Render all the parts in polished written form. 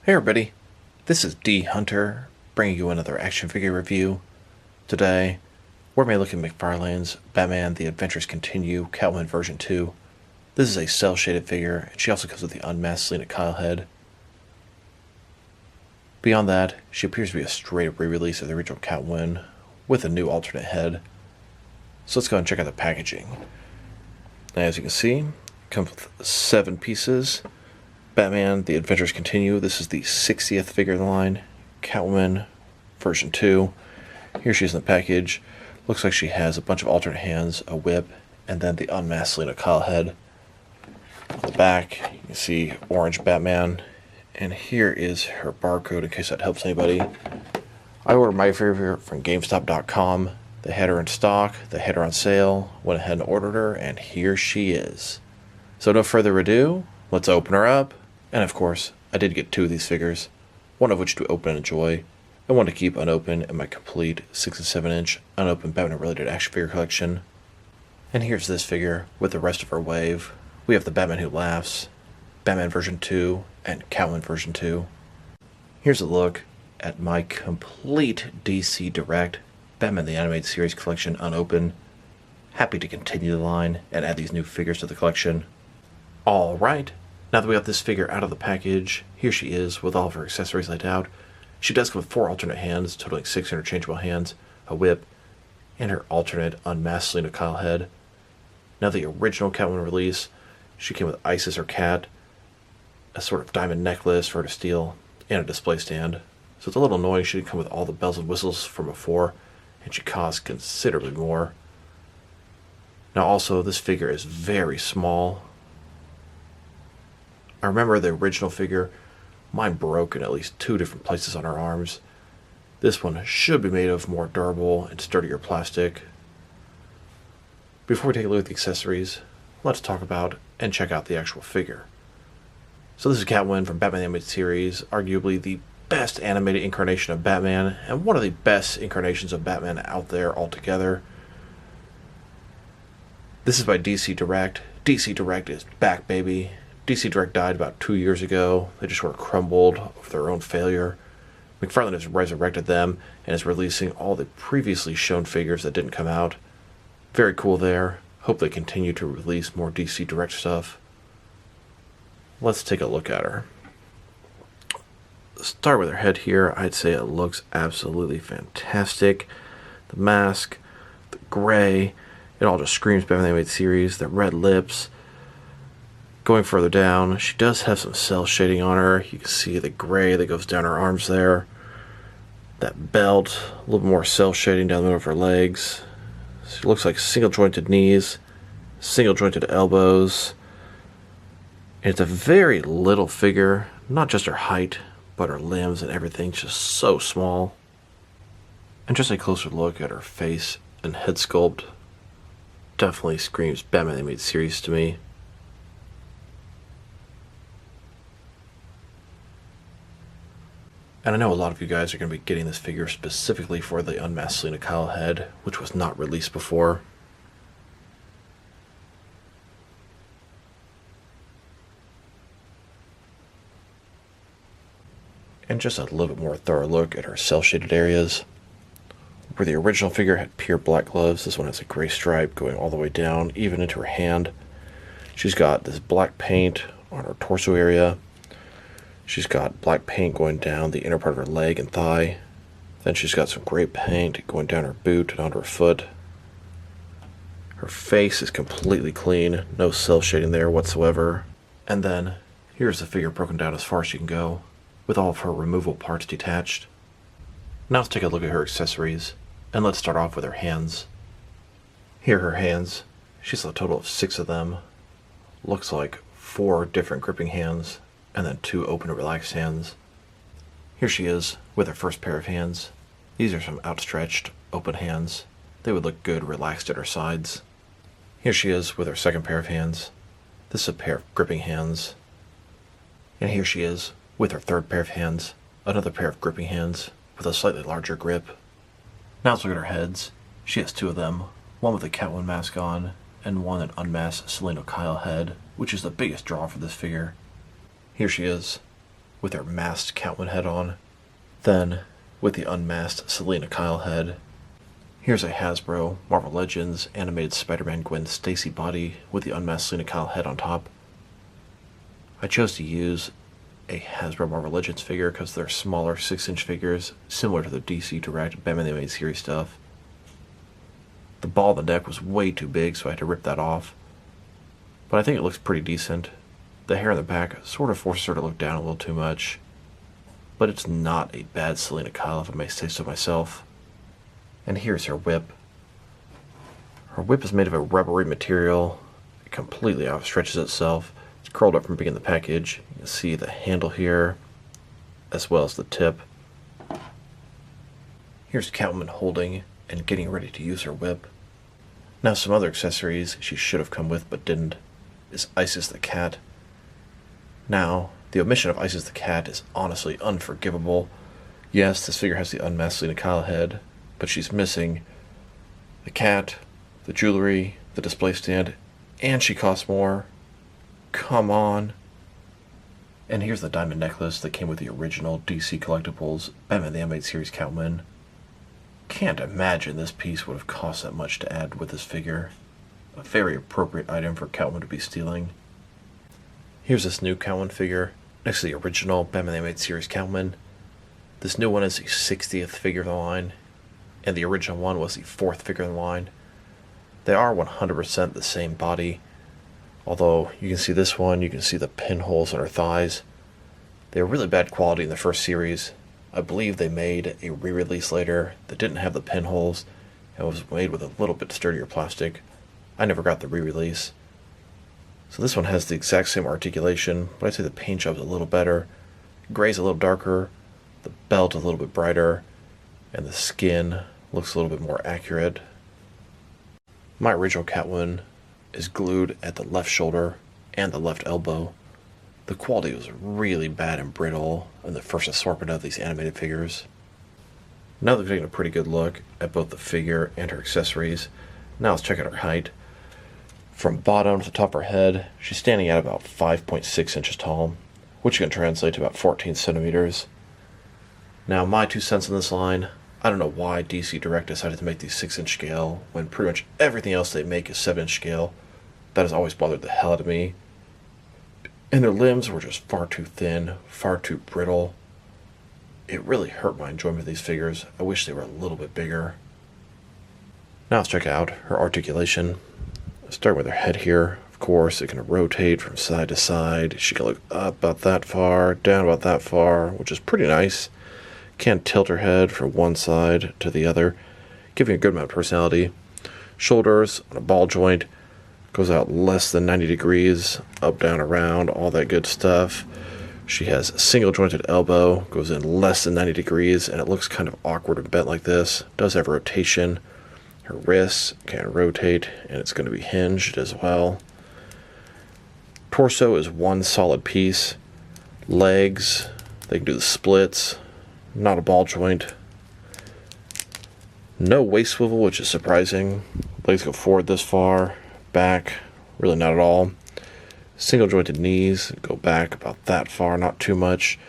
Hey everybody, this is D Hunter, bringing you another action figure review. Today, we're going to be looking at McFarlane's Batman The Adventures Continue, Catwoman version 2. This is a cel-shaded figure, and she also comes with the unmasked Selina Kyle head. Beyond that, she appears to be a straight-up re-release of the original Catwoman, with a new alternate head. So let's go and check out the packaging. As you can see, it comes with 7 pieces. Batman, The Adventures Continue. This is the 60th figure in the line. Catwoman, version 2. Here she is in the package. Looks like she has a bunch of alternate hands, a whip, and then the unmasked Selina Kyle head. On the back, you can see orange Batman. And here is her barcode in case that helps anybody. I ordered my figure from GameStop.com. They had her in stock, they had her on sale, went ahead and ordered her, and here she is. So no further ado, let's open her up. And of course, I did get 2 of these figures, one of which to open and enjoy, and one to keep unopened in my complete 6 and 7 inch unopened Batman-related action figure collection. And here's this figure with the rest of her wave. We have the Batman Who Laughs, Batman version 2, and Catwoman version 2. Here's a look at my complete DC Direct Batman the Animated Series collection unopened. Happy to continue the line and add these new figures to the collection. Alright, now that we have this figure out of the package, here she is with all of her accessories laid out. She does come with 4 alternate hands, totaling 6 interchangeable hands, a whip, and her alternate unmasked Selina Kyle head. Now the original Catwoman release, she came with Isis or Cat, a sort of diamond necklace for her to steal, and a display stand. So it's a little annoying she didn't come with all the bells and whistles from before, and she costs considerably more. Now also, this figure is very small. I remember the original figure, mine broke in at least 2 different places on her arms. This one should be made of more durable and sturdier plastic. Before we take a look at the accessories, let's talk about and check out the actual figure. So this is Catwoman from Batman the Animated Series, arguably the best animated incarnation of Batman, and one of the best incarnations of Batman out there altogether. This is by DC Direct. DC Direct is back, baby. DC Direct died about 2 years ago. They just sort of crumbled over their own failure. McFarlane has resurrected them and is releasing all the previously shown figures that didn't come out. Very cool there. Hope they continue to release more DC Direct stuff. Let's take a look at her. Start with her head here. I'd say it looks absolutely fantastic. The mask, the gray, it all just screams Batman the Animated Series. The red lips. Going further down, she does have some cel shading on her. You can see the gray that goes down her arms there. That belt, a little more cel shading down the middle of her legs. She looks like single jointed knees, single jointed elbows. And it's a very little figure, not just her height, but her limbs and everything, just so small. And just a closer look at her face and head sculpt definitely screams Batman the Animated Series to me. And I know a lot of you guys are going to be getting this figure specifically for the unmasked Selina Kyle head, which was not released before. And just a little bit more thorough look at her cel-shaded areas. Where the original figure had pure black gloves, this one has a gray stripe going all the way down, even into her hand. She's got this black paint on her torso area. She's got black paint going down the inner part of her leg and thigh. Then she's got some gray paint going down her boot and onto her foot. Her face is completely clean, no cel shading there whatsoever. And then, here's the figure broken down as far as she can go, with all of her removable parts detached. Now let's take a look at her accessories, and let's start off with her hands. Here are her hands. She's a total of 6 of them. Looks like 4 different gripping hands, and then 2 open and relaxed hands. Here she is with her first pair of hands. These are some outstretched, open hands. They would look good relaxed at her sides. Here she is with her second pair of hands. This is a pair of gripping hands. And here she is with her third pair of hands, another pair of gripping hands with a slightly larger grip. Now let's look at her heads. She has 2 of them, one with a Catwoman mask on, and one an unmasked Selina Kyle head, which is the biggest draw for this figure. Here she is, with her masked Catwoman head on. Then, with the unmasked Selina Kyle head. Here's a Hasbro Marvel Legends animated Spider-Man Gwen Stacy body with the unmasked Selina Kyle head on top. I chose to use a Hasbro Marvel Legends figure because they're smaller 6-inch figures, similar to the DC Direct Batman the Animated Series stuff. The ball on the neck was way too big, so I had to rip that off. But I think it looks pretty decent. The hair in the back sort of forces her to look down a little too much. But it's not a bad Selina Kyle, if I may say so myself. And here's her whip. Her whip is made of a rubbery material. It completely outstretches itself. It's curled up from being in the package. You can see the handle here, as well as the tip. Here's Catwoman holding and getting ready to use her whip. Now some other accessories she should have come with but didn't is Isis the cat. Now, the omission of Isis the cat is honestly unforgivable. Yes, this figure has the unmasked Selina Kyle head, but she's missing the cat, the jewelry, the display stand, and she costs more. Come on. And here's the diamond necklace that came with the original DC Collectibles Batman the Animated Series Catwoman. Can't imagine this piece would have cost that much to add with this figure. A very appropriate item for Catwoman to be stealing. Here's this new Catwoman figure next to the original Batman the Animated Series Catwoman. This new one is the 60th figure of the line, and the original one was the 4th figure in the line. They are 100% the same body, although you can see this one, you can see the pinholes in her thighs. They were really bad quality in the first series. I believe they made a re-release later that didn't have the pinholes and was made with a little bit sturdier plastic. I never got the re-release. So this one has the exact same articulation, but I'd say the paint job's a little better. Gray's a little darker, the belt a little bit brighter, and the skin looks a little bit more accurate. My original Catwoman is glued at the left shoulder and the left elbow. The quality was really bad and brittle in the first assortment of these animated figures. Now that we've taken a pretty good look at both the figure and her accessories, now let's check out her height. From bottom to the top of her head, she's standing at about 5.6 inches tall, which can translate to about 14 centimeters. Now, my 2 cents on this line, I don't know why DC Direct decided to make these 6-inch scale when pretty much everything else they make is 7-inch scale. That has always bothered the hell out of me. And their limbs were just far too thin, far too brittle. It really hurt my enjoyment of these figures. I wish they were a little bit bigger. Now let's check out her articulation. Starting with her head here, of course, it can rotate from side to side. She can look up about that far, down about that far, which is pretty nice. Can tilt her head from one side to the other, giving a good amount of personality. Shoulders on a ball joint, goes out less than 90 degrees, up, down, around, all that good stuff. She has a single jointed elbow, goes in less than 90 degrees, and it looks kind of awkward and bent like this. Does have rotation. Her wrists can rotate, and it's going to be hinged as well. Torso is one solid piece. Legs, they can do the splits. Not a ball joint. No waist swivel, which is surprising. Legs go forward this far. Back, really not at all. Single jointed knees go back about that far, not too much.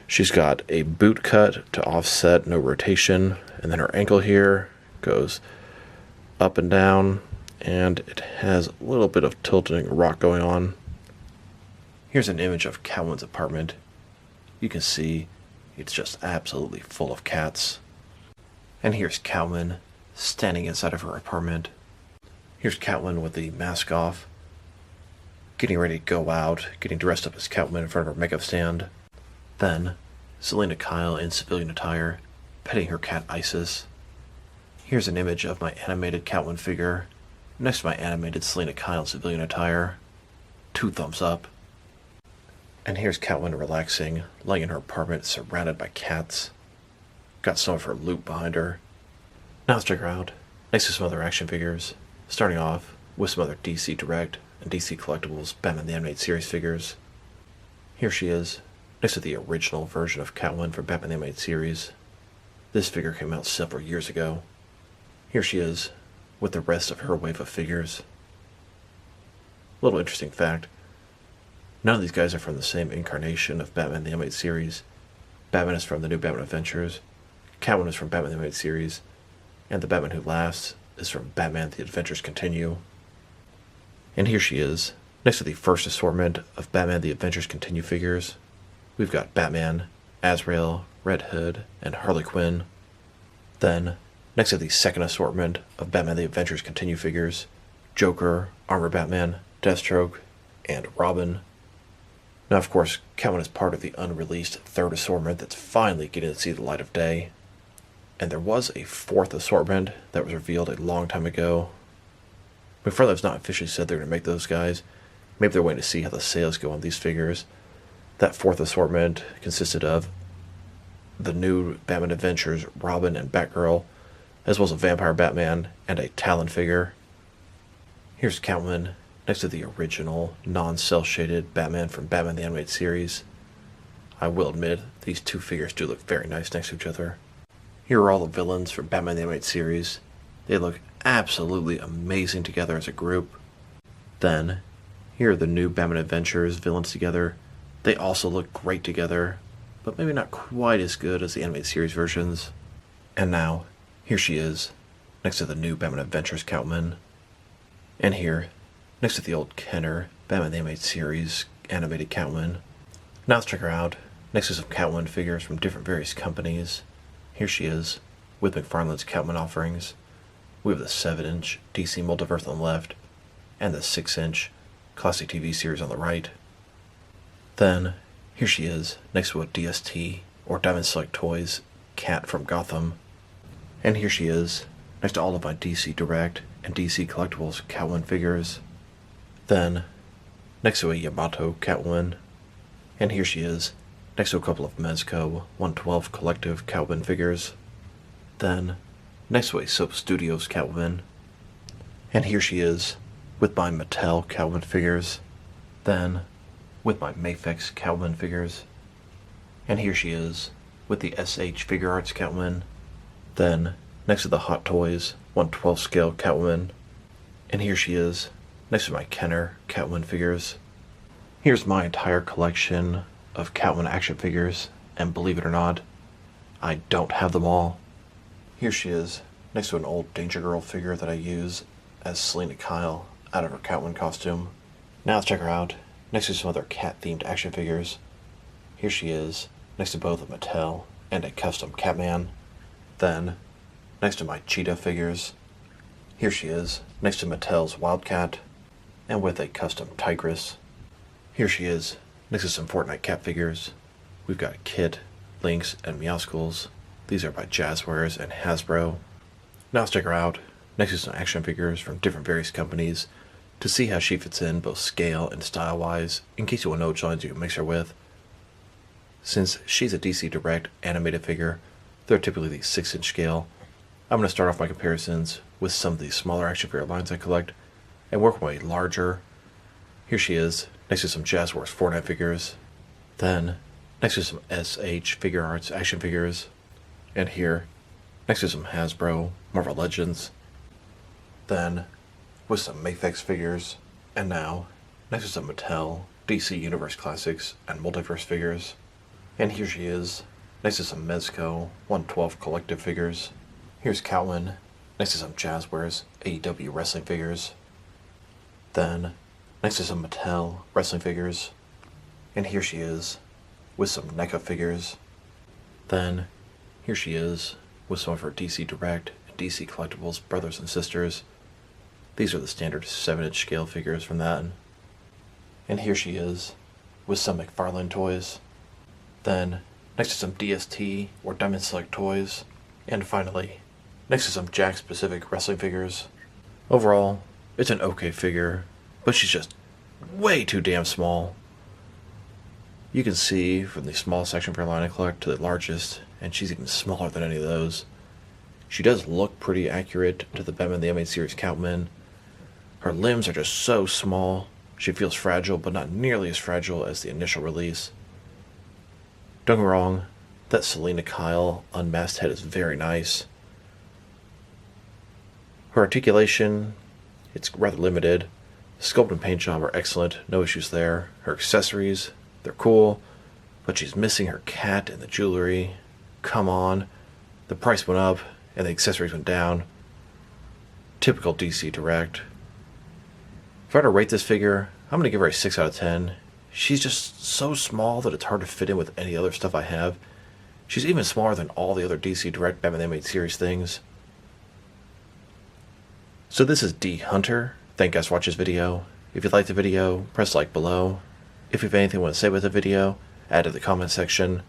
She's got a boot cut to offset no rotation, and then her ankle here goes up and down, and it has a little bit of tilting rock going on. Here's an image of Catwoman's apartment. You can see it's just absolutely full of cats. And here's Catwoman standing inside of her apartment. Here's Catwoman with the mask off, getting ready to go out, getting dressed up as Catwoman in front of her makeup stand. Then, Selina Kyle in civilian attire, petting her cat Isis. Here's an image of my animated Catwoman figure, next to my animated Selina Kyle in civilian attire. 2 thumbs up. And here's Catwoman relaxing, laying in her apartment surrounded by cats. Got some of her loot behind her. Now let's check her out, next to some other action figures. Starting off with some other DC Direct and DC Collectibles Batman the Animated Series figures. Here she is, next to the original version of Catwoman from Batman the Animated Series. This figure came out several years ago. Here she is, with the rest of her wave of figures. Little interesting fact, None of these guys are from the same incarnation of Batman the Animated Series. Batman is from the new Batman Adventures, Catwoman is from Batman the Animated Series, and the Batman Who Laughs is from Batman The Adventures Continue. And here she is, next to the first assortment of Batman The Adventures Continue figures. We've got Batman, Azrael, Red Hood, and Harley Quinn. Then, next to the second assortment of Batman The Adventures Continue figures, Joker, Armor Batman, Deathstroke, and Robin. Now, of course, Catwoman is part of the unreleased third assortment that's finally getting to see the light of day. And there was a fourth assortment that was revealed a long time ago. McFarlane's not officially said they're going to make those guys. Maybe they're waiting to see how the sales go on these figures. That fourth assortment consisted of the new Batman Adventures, Robin and Batgirl, as well as a Vampire Batman and a Talon figure. Here's Catwoman next to the original, non-cel shaded Batman from Batman the Animated Series. I will admit, these two figures do look very nice next to each other. Here are all the villains from Batman the Animated Series. They look absolutely amazing together as a group. Then, here are the new Batman Adventures villains together. They also look great together, but maybe not quite as good as the animated series versions. And now, here she is, next to the new Batman Adventures Catwoman. And here, next to the old Kenner Batman the Animated Series animated Catwoman. Now let's check her out, next to some Catwoman figures from different various companies. Here she is, with McFarlane's Catwoman offerings. We have the 7-inch DC Multiverse on the left, and the 6-inch Classic TV series on the right. Then, here she is, next to a DST, or Diamond Select Toys, Cat from Gotham. And here she is, next to all of my DC Direct and DC Collectibles Catwoman figures. Then, next to a Yamato Catwoman. And here she is, next to a couple of Mezco 112 Collective Catwoman figures. Then, next to a Soap Studios Catwoman. And here she is, with my Mattel Catwoman figures. Then, with my Mafex Catwoman figures. And here she is, with the SH Figure Arts Catwoman. Then, next to the Hot Toys 112 scale Catwoman. And here she is, next to my Kenner Catwoman figures. Here's my entire collection of Catwoman action figures, and believe it or not, I don't have them all. Here she is, next to an old Danger Girl figure that I use as Selina Kyle out of her Catwoman costume. Now let's check her out, next to some other cat-themed action figures. Here she is, next to both a Mattel and a custom Catman. Then, next to my Cheetah figures. Here she is, next to Mattel's Wildcat, and with a custom Tigress. Here she is, next to some Fortnite cat figures. We've got Kit, Lynx, and Meowscles. These are by Jazzwares and Hasbro. Now let's check her out, next to some action figures from different various companies, to see how she fits in both scale and style-wise, in case you want to know which lines you can mix her with. Since she's a DC Direct animated figure, they're typically the 6-inch scale. I'm going to start off my comparisons with some of the smaller action figure lines I collect, and work my way larger. Here she is, next to some Jazzwares Fortnite figures. Then, next to some SH Figure Arts action figures. And here, next to some Hasbro Marvel Legends. Then, with some Mafex figures. And now, next to some Mattel DC Universe Classics and Multiverse figures. And here she is, next to some Mezco 112 Collective figures. Here's Catwoman, next to some Jazzwares AEW wrestling figures. Then, next to some Mattel wrestling figures. And here she is, with some NECA figures. Then, here she is, with some of her DC Direct and DC Collectibles brothers and sisters. These are the standard 7-inch scale figures from that. And here she is, with some McFarlane toys. Then, next to some DST or Diamond Select toys. And finally, next to some Jakks Pacific wrestling figures. Overall, it's an okay figure, but she's just way too damn small. You can see from the smallest action figure line I collect to the largest, and she's even smaller than any of those. She does look pretty accurate to the Batman the Animated Series Catwoman. Her limbs are just so small, she feels fragile, but not nearly as fragile as the initial release. Don't get me wrong, that Selina Kyle Unmasked head is very nice. Her articulation, it's rather limited, Sculpt and paint job are excellent, no issues there. Her accessories, they're cool, but she's missing her cat and the jewelry. Come on. The price went up, and the accessories went down. Typical DC Direct. If I were to rate this figure, I'm going to give her a 6 out of 10. She's just so small that it's hard to fit in with any other stuff I have. She's even smaller than all the other DC Direct Batman Animated Series things. So this is D Hunter. Thank you guys for watching this video. If you liked the video, press like below. If you have anything you want to say with the video, add to the comment section.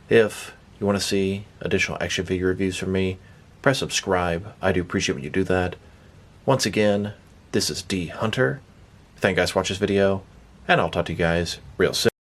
If you want to see additional action figure reviews from me, press subscribe. I do appreciate when you do that. Once again, this is D Hunter. Thank you guys for watching this video, and I'll talk to you guys real soon.